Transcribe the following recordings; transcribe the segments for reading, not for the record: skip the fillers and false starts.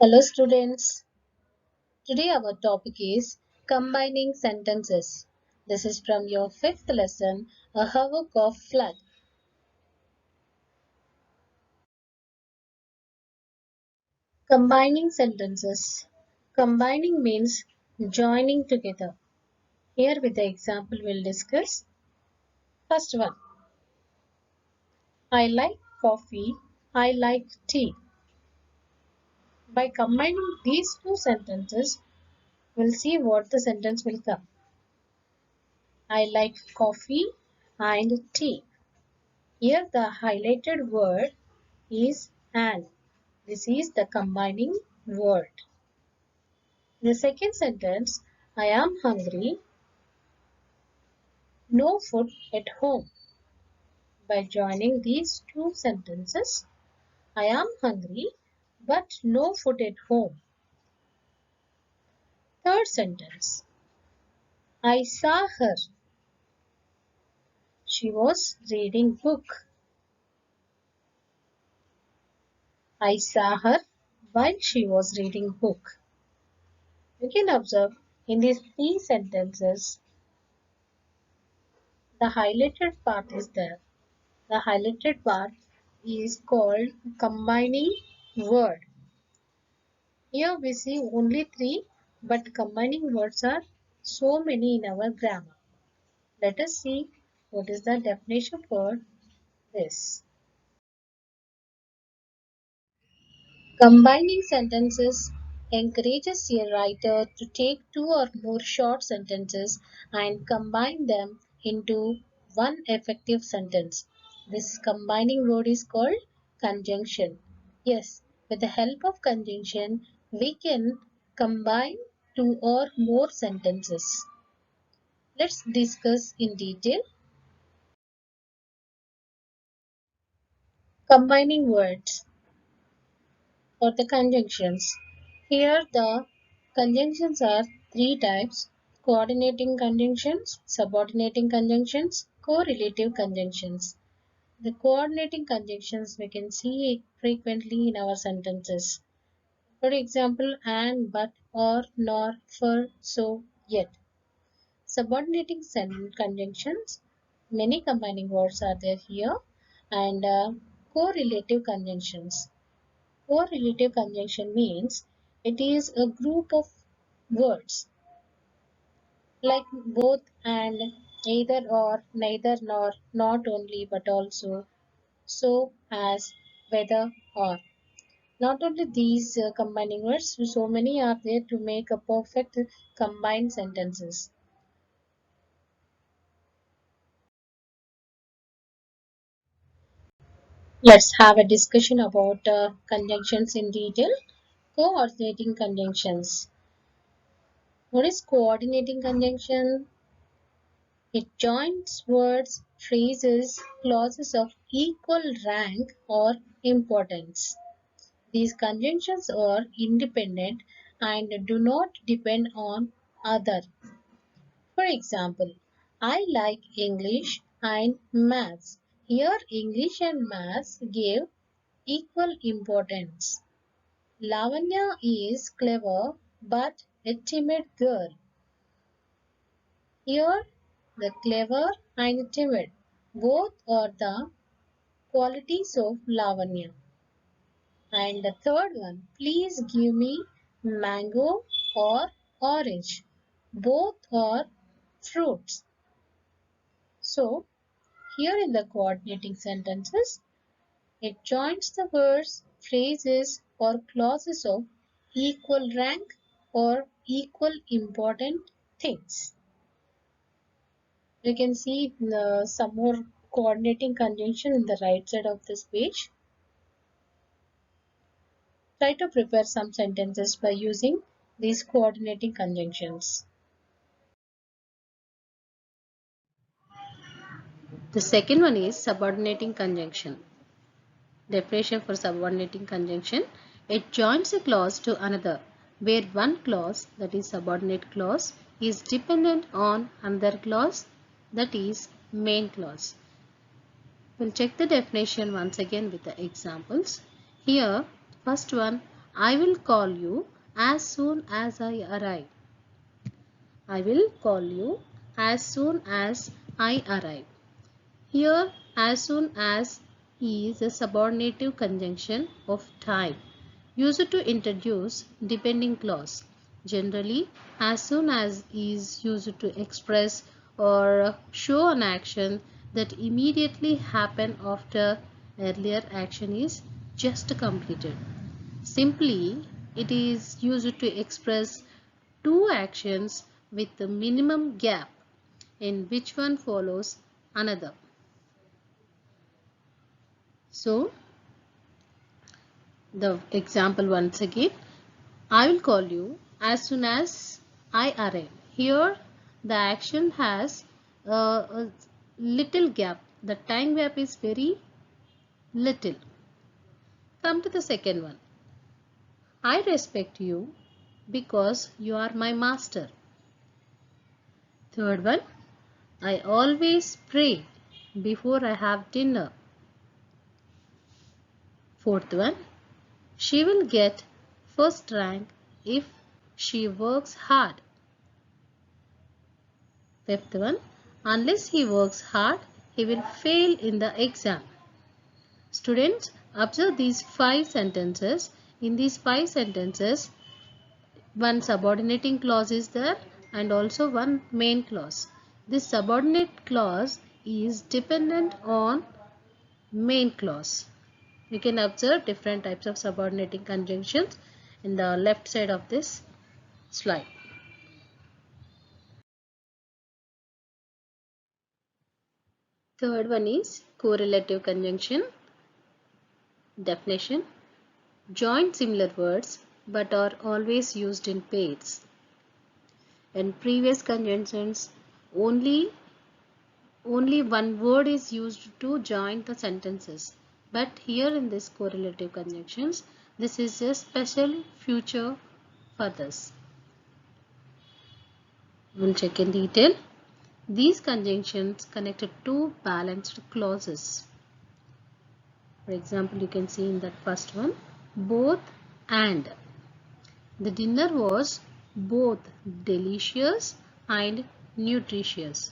Hello students, today our topic is combining sentences. This is from your fifth lesson, A Havoc of Flood. Combining sentences. Combining means joining together. Here with the example we'll discuss. First one, I like coffee, I like tea. By combining these two sentences, we'll see what the sentence will come. I like coffee and tea. Here the highlighted word is and. This is the combining word. The second sentence, I am hungry, no food at home. By joining these two sentences, I am hungry, but no food at home. Third sentence, I saw her. She was reading book. I saw her while she was reading book. You can observe in these three sentences, the highlighted part is there. The highlighted part is called combining word. Here we see only three, but combining words are so many in our grammar. Let us see what is the definition for this. Combining sentences encourages a writer to take two or more short sentences and combine them into one effective sentence. This combining word is called conjunction. Yes, with the help of conjunction, we can combine two or more sentences. Let's discuss in detail. Combining words or the conjunctions. Here the conjunctions are three types: coordinating conjunctions, subordinating conjunctions, correlative conjunctions. The coordinating conjunctions we can see frequently in our sentences. For example, and, but, or, nor, for, so, yet. Subordinating conjunctions, many combining words are there here, and correlative conjunctions. Correlative conjunction means it is a group of words like both and, either or, neither nor, not only but also, so as, whether or. Not only these combining words, so many are there to make a perfect combined sentences. Let's have a discussion about conjunctions in detail. Coordinating conjunctions. What is coordinating conjunction? It joins words, phrases, clauses of equal rank or importance. These conjunctions are independent and do not depend on other. For example, I like English and maths. Here English and maths give equal importance. Lavanya is clever but a timid girl. Here the clever and timid both are the qualities of Lavanya. And the third one, please give me mango or orange. Both are fruits. So, here in the coordinating sentences, it joins the words, phrases, or clauses of equal rank or equal important things. We can see some more coordinating conjunction in the right side of this page. Try to prepare some sentences by using these coordinating conjunctions. The second one is subordinating conjunction. Definition for subordinating conjunction. It joins a clause to another where one clause, that is subordinate clause, is dependent on another clause, that is main clause. We'll check the definition once again with the examples. Here, first one, I will call you as soon as I arrive. I will call you as soon as I arrive. Here, as soon as is a subordinative conjunction of time used to introduce depending clause. Generally, as soon as is used to express or show an action that immediately happen after earlier action is just completed. Simply, it is used to express two actions with the minimum gap in which one follows another. So, the example once again, I will call you as soon as I arrive. Here, the action has a little gap. The time gap is very little. Come to the second one. I respect you because you are my master. Third one, I always pray before I have dinner. Fourth one, she will get first rank if she works hard. Fifth one, unless he works hard, he will fail in the exam. Students, observe these 5 sentences. In these 5 sentences, one subordinating clause is there and also one main clause. This subordinate clause is dependent on main clause. You can observe different types of subordinating conjunctions in the left side of this slide. Third one is correlative conjunction. Definition: join similar words but are always used in pairs. In previous conjunctions, only one word is used to join the sentences. But here in this correlative conjunctions, this is a special feature for this. We'll check in detail. These conjunctions connect two balanced clauses. For example, you can see in that first one, both and. The dinner was both delicious and nutritious.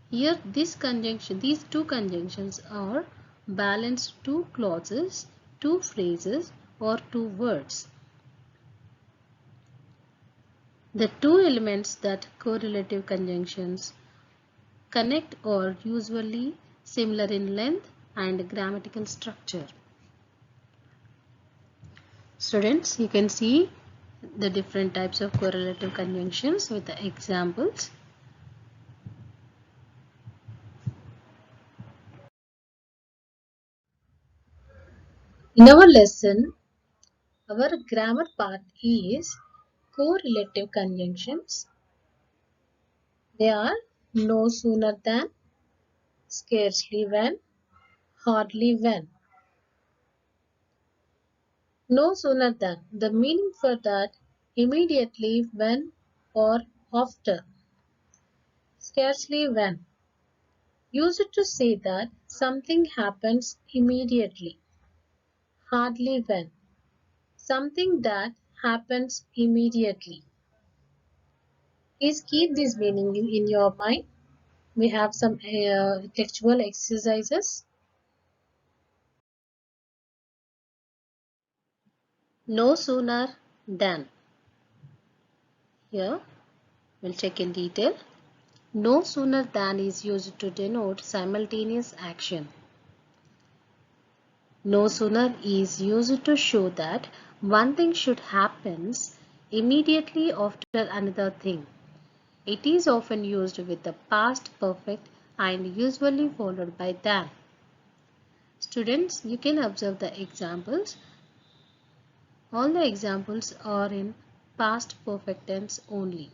Here these two conjunctions are balanced two clauses, two phrases or two words. The two elements that correlative conjunctions connect are usually similar in length and grammatical structure. Students, you can see the different types of correlative conjunctions with the examples. In our lesson, our grammar part is correlative conjunctions. They are no sooner than, scarcely when, hardly when. No sooner than, the meaning for that, immediately when or after. Scarcely when, used to say that something happens immediately. Hardly when, something that happens immediately. Please keep this meaning in your mind. We have some textual exercises. No sooner than. Here we'll check in detail. No sooner than is used to denote simultaneous action. No sooner is used to show that one thing should happen immediately after another thing. It is often used with the past perfect and usually followed by than. Students, you can observe the examples. All the examples are in past perfect tense only.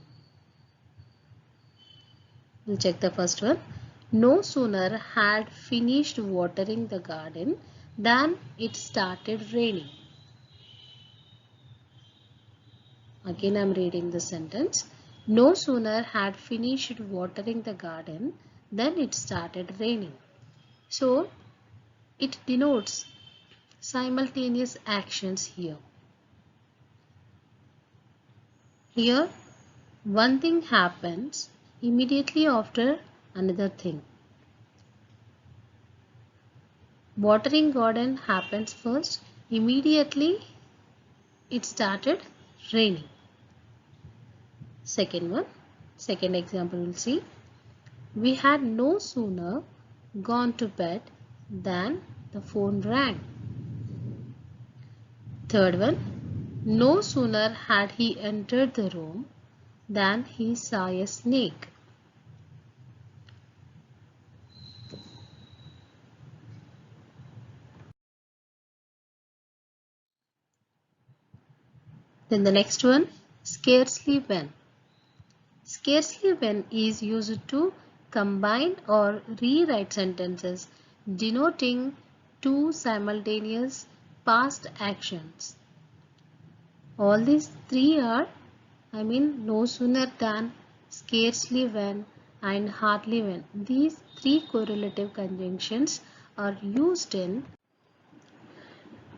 We'll check the first one. No sooner had finished watering the garden than it started raining. Again, I am reading the sentence. No sooner had finished watering the garden than it started raining. So, it denotes simultaneous actions here. Here, one thing happens immediately after another thing. Watering garden happens first. Immediately it started raining. Second example we'll see. We had no sooner gone to bed than the phone rang. Third one, no sooner had he entered the room than he saw a snake. Then the next one, scarcely when. Scarcely when is used to combine or rewrite sentences denoting two simultaneous past actions. All these three are, no sooner than, scarcely when, and hardly when. These three correlative conjunctions are used in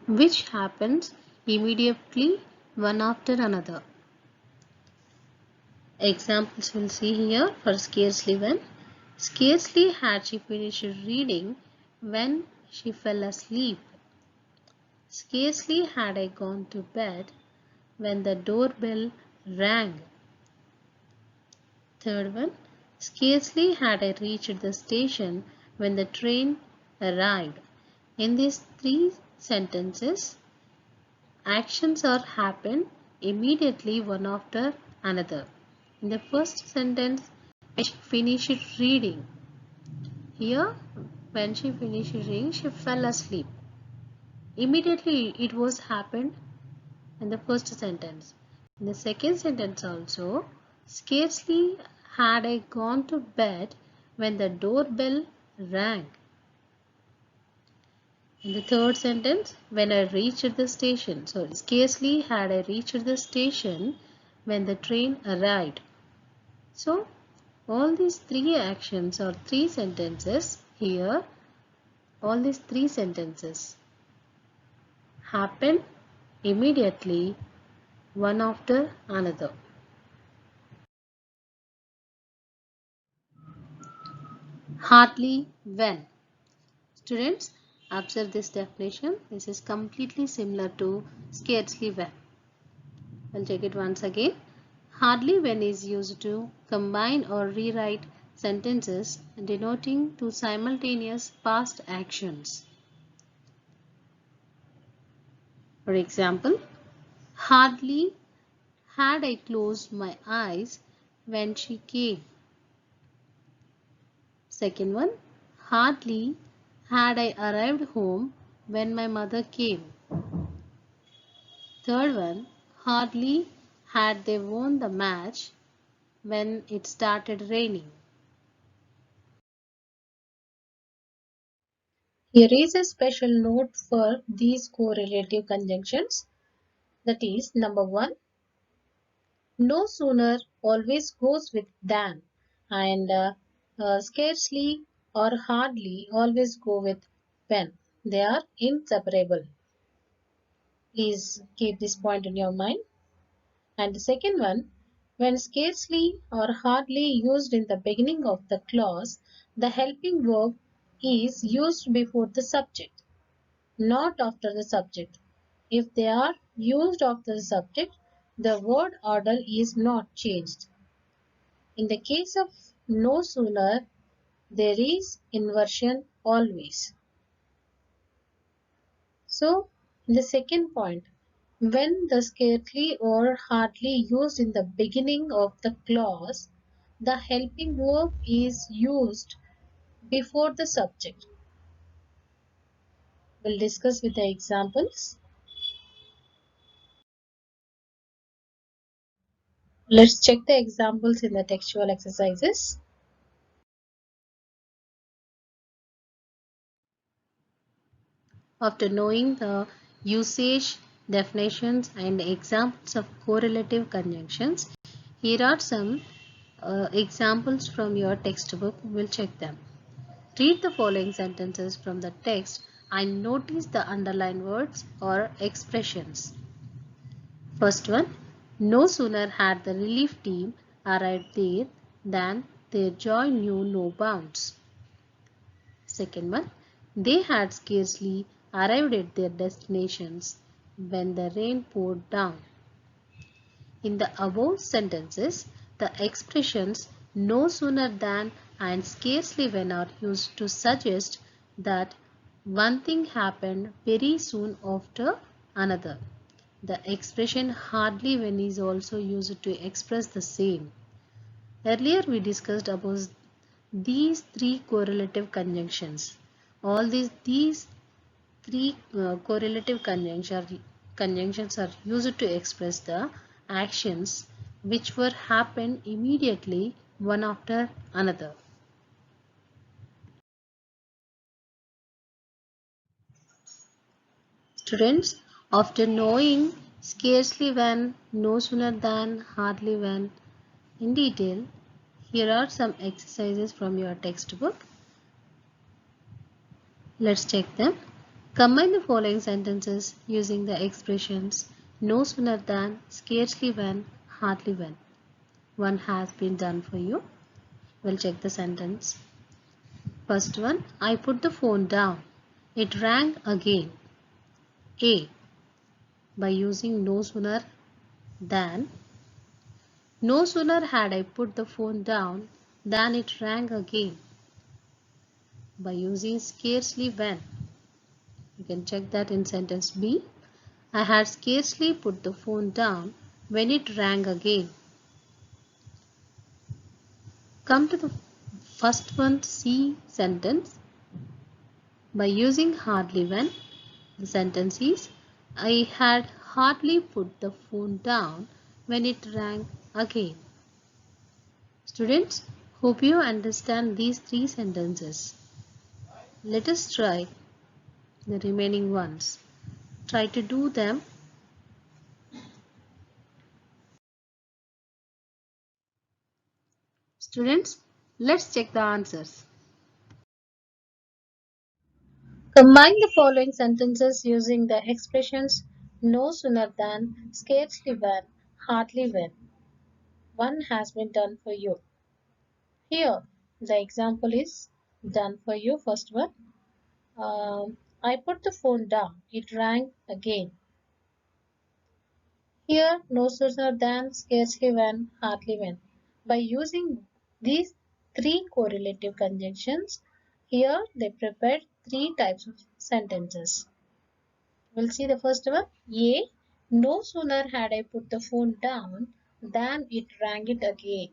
which happens immediately one after another. Examples we'll see here for scarcely when. Scarcely had she finished reading when she fell asleep. Scarcely had I gone to bed when the doorbell rang. Third one, scarcely had I reached the station when the train arrived. In these three sentences, actions are happened immediately one after another. In the first sentence, when she finished reading. Here, when she finished reading, she fell asleep. Immediately it was happened in the first sentence. In the second sentence also, scarcely had I gone to bed when the doorbell rang. In the third sentence, when I reached the station. So scarcely had I reached the station when the train arrived. So all these three actions or three sentences here, all these three sentences happen immediately one after another. Hardly when. Students, observe this definition. This is completely similar to scarcely when. I'll take it once again. Hardly when is used to combine or rewrite sentences denoting two simultaneous past actions. For example, hardly had I closed my eyes when she came. Second one, hardly had I arrived home when my mother came. Third one, hardly had they won the match when it started raining. Here is a special note for these correlative conjunctions. That is, number one, no sooner always goes with than, and scarcely or hardly always go with when. They are inseparable. Please keep this point in your mind. And the second one, when scarcely or hardly used in the beginning of the clause, the helping verb is used before the subject, not after the subject. If they are used after the subject, the word order is not changed. In the case of no sooner, there is inversion always. So, in the second point, when the scarcely or hardly used in the beginning of the clause, the helping verb is used before the subject. We'll discuss with the examples. Let's check the examples in the textual exercises. After knowing the usage, definitions, and examples of correlative conjunctions, here are some examples from your textbook. We'll check them. Read the following sentences from the text and notice the underlined words or expressions. First one, No sooner had the relief team arrived there than their joy knew no bounds. Second one, they had scarcely arrived at their destinations when the rain poured down. In the above sentences, the expressions no sooner than and scarcely when are used to suggest that one thing happened very soon after another. The expression hardly when is also used to express the same. Earlier we discussed about these three correlative conjunctions. All these three correlative conjunctions are used to express the actions which were happened immediately one after another. Students, after knowing scarcely when, no sooner than, hardly when in detail, here are some exercises from your textbook. Let's check them. Combine the following sentences using the expressions no sooner than, scarcely when, hardly when. One has been done for you. We'll check the sentence. First one, I put the phone down. It rang again. A. By using no sooner than. No sooner had I put the phone down than it rang again. By using scarcely when. You can check that in sentence B. I had scarcely put the phone down when it rang again. Come to the first one, C sentence. By using hardly when, the sentence is I had hardly put the phone down when it rang again. Students, hope you understand these three sentences. Let us try the remaining ones. Try to do them. Students, let's check the answers. Combine the following sentences using the expressions no sooner than, scarcely when, hardly when. One has been done for you. Here, the example is done for you. First one. I put the phone down. It rang again. Here, no sooner than, scarcely when, hardly when. By using these three correlative conjunctions, here they prepared three types of sentences. We'll see the first one. A. No sooner had I put the phone down than it rang it again.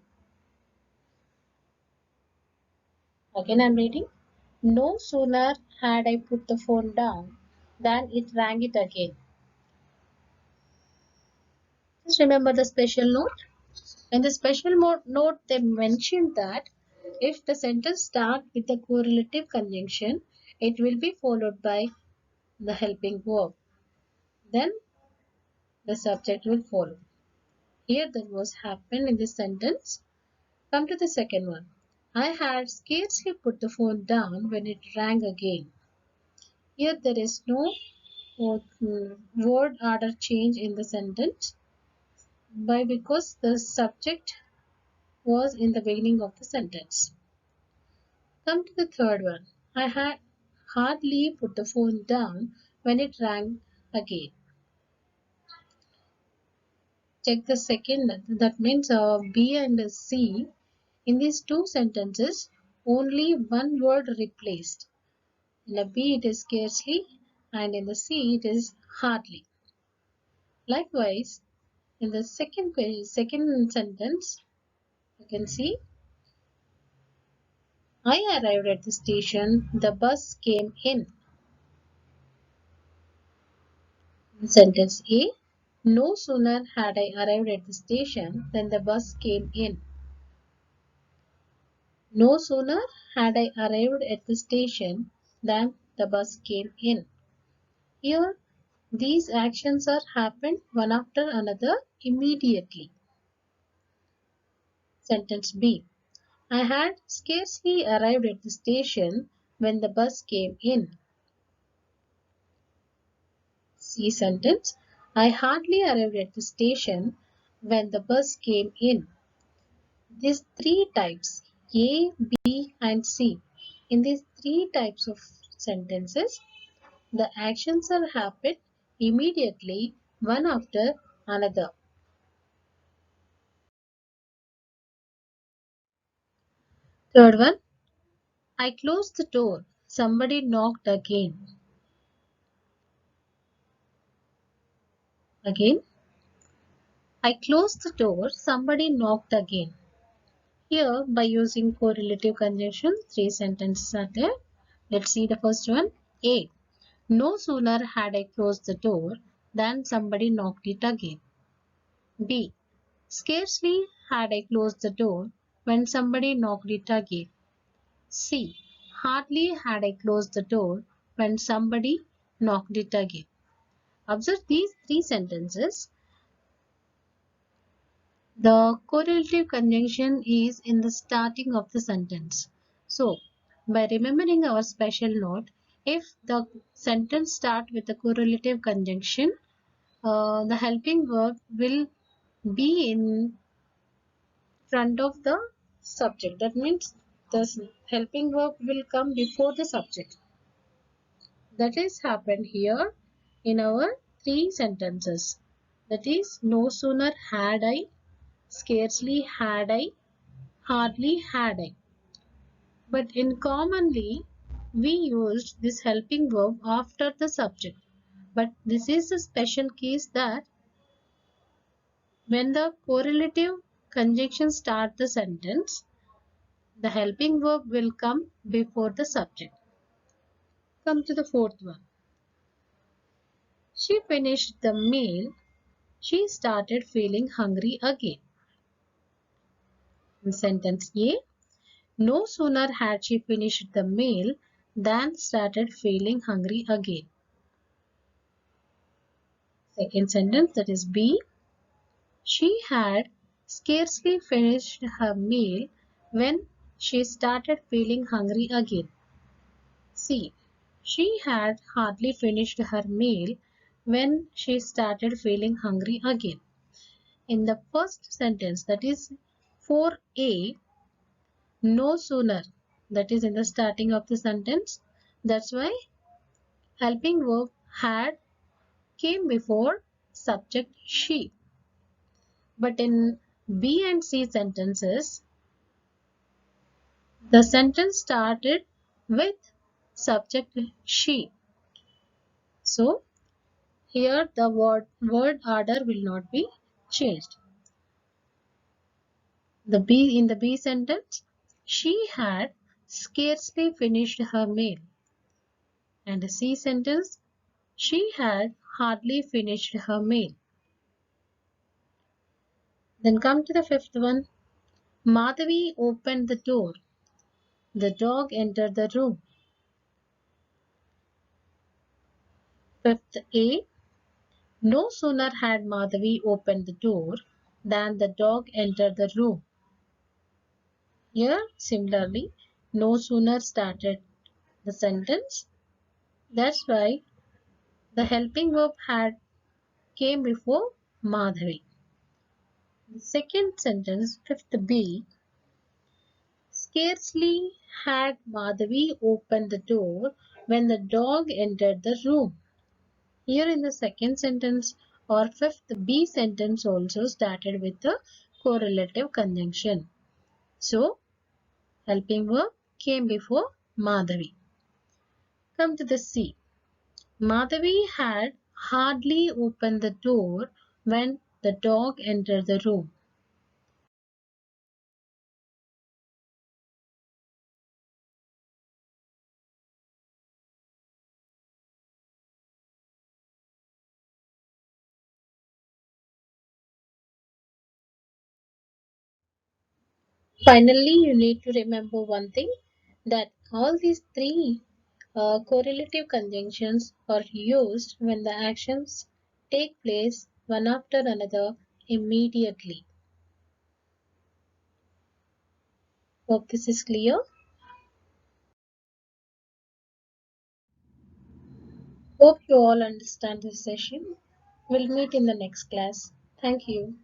Again I'm reading. No sooner had I put the phone down than it rang it again. Just remember the special note. In the special note, they mentioned that if the sentence starts with the correlative conjunction, it will be followed by the helping verb. Then the subject will follow. Here that was happened in this sentence. Come to the second one. I had scarcely put the phone down when it rang again. Here there is no word order change in the sentence because the subject was in the beginning of the sentence. Come to the third one. I had hardly put the phone down when it rang again. Check the second, that means B and C. In these two sentences, only one word replaced. In the B it is scarcely and in the C it is hardly. Likewise, in the second sentence, you can see I arrived at the station, the bus came in. In sentence A, no sooner had I arrived at the station than the bus came in. No sooner had I arrived at the station than the bus came in. Here, these actions are happened one after another immediately. Sentence B. I had scarcely arrived at the station when the bus came in. C sentence. I hardly arrived at the station when the bus came in. These three types, A, B, and C. In these three types of sentences, the actions are happened immediately, one after another. Third one, I closed the door. Somebody knocked again. Again, I closed the door. Somebody knocked again. Here, by using correlative conjunction, three sentences are there. Let's see the first one. A. No sooner had I closed the door than somebody knocked it again. B. Scarcely had I closed the door when somebody knocked it again. C. Hardly had I closed the door when somebody knocked it again. Observe these three sentences. The correlative conjunction is in the starting of the sentence. So, by remembering our special note, if the sentence starts with the correlative conjunction, the helping verb will be in front of the subject. That means the helping verb will come before the subject. That is happened here in our three sentences. That is, no sooner had I, scarcely had I, hardly had I. But in commonly, we used this helping verb after the subject. But this is a special case that when the correlative conjunction starts the sentence, the helping verb will come before the subject. Come to the fourth one. She finished the meal. She started feeling hungry again. In sentence A, no sooner had she finished the meal than started feeling hungry again. Second sentence, that is B, she had scarcely finished her meal when she started feeling hungry again. C, she had hardly finished her meal when she started feeling hungry again. In the first sentence, that is 4A, no sooner, that is in the starting of the sentence. That's why helping verb had came before subject she. But in B and C sentences, the sentence started with subject she. So here the word order will not be changed. In the B sentence, she had scarcely finished her meal. And the C sentence, she had hardly finished her meal. Then come to the fifth one. Madhavi opened the door. The dog entered the room. Fifth A. No sooner had Madhavi opened the door than the dog entered the room. Here, similarly, no sooner started the sentence. That's why the helping verb had came before Madhavi. The second sentence, fifth B, scarcely had Madhavi opened the door when the dog entered the room. Here in the second sentence or fifth B sentence also started with the correlative conjunction. So, helping verb came before Madhavi. Come to the C. Madhavi had hardly opened the door when the dog entered the room. Finally, you need to remember one thing, that all these three correlative conjunctions are used when the actions take place one after another immediately. Hope this is clear. Hope you all understand this session. We'll meet in the next class. Thank you.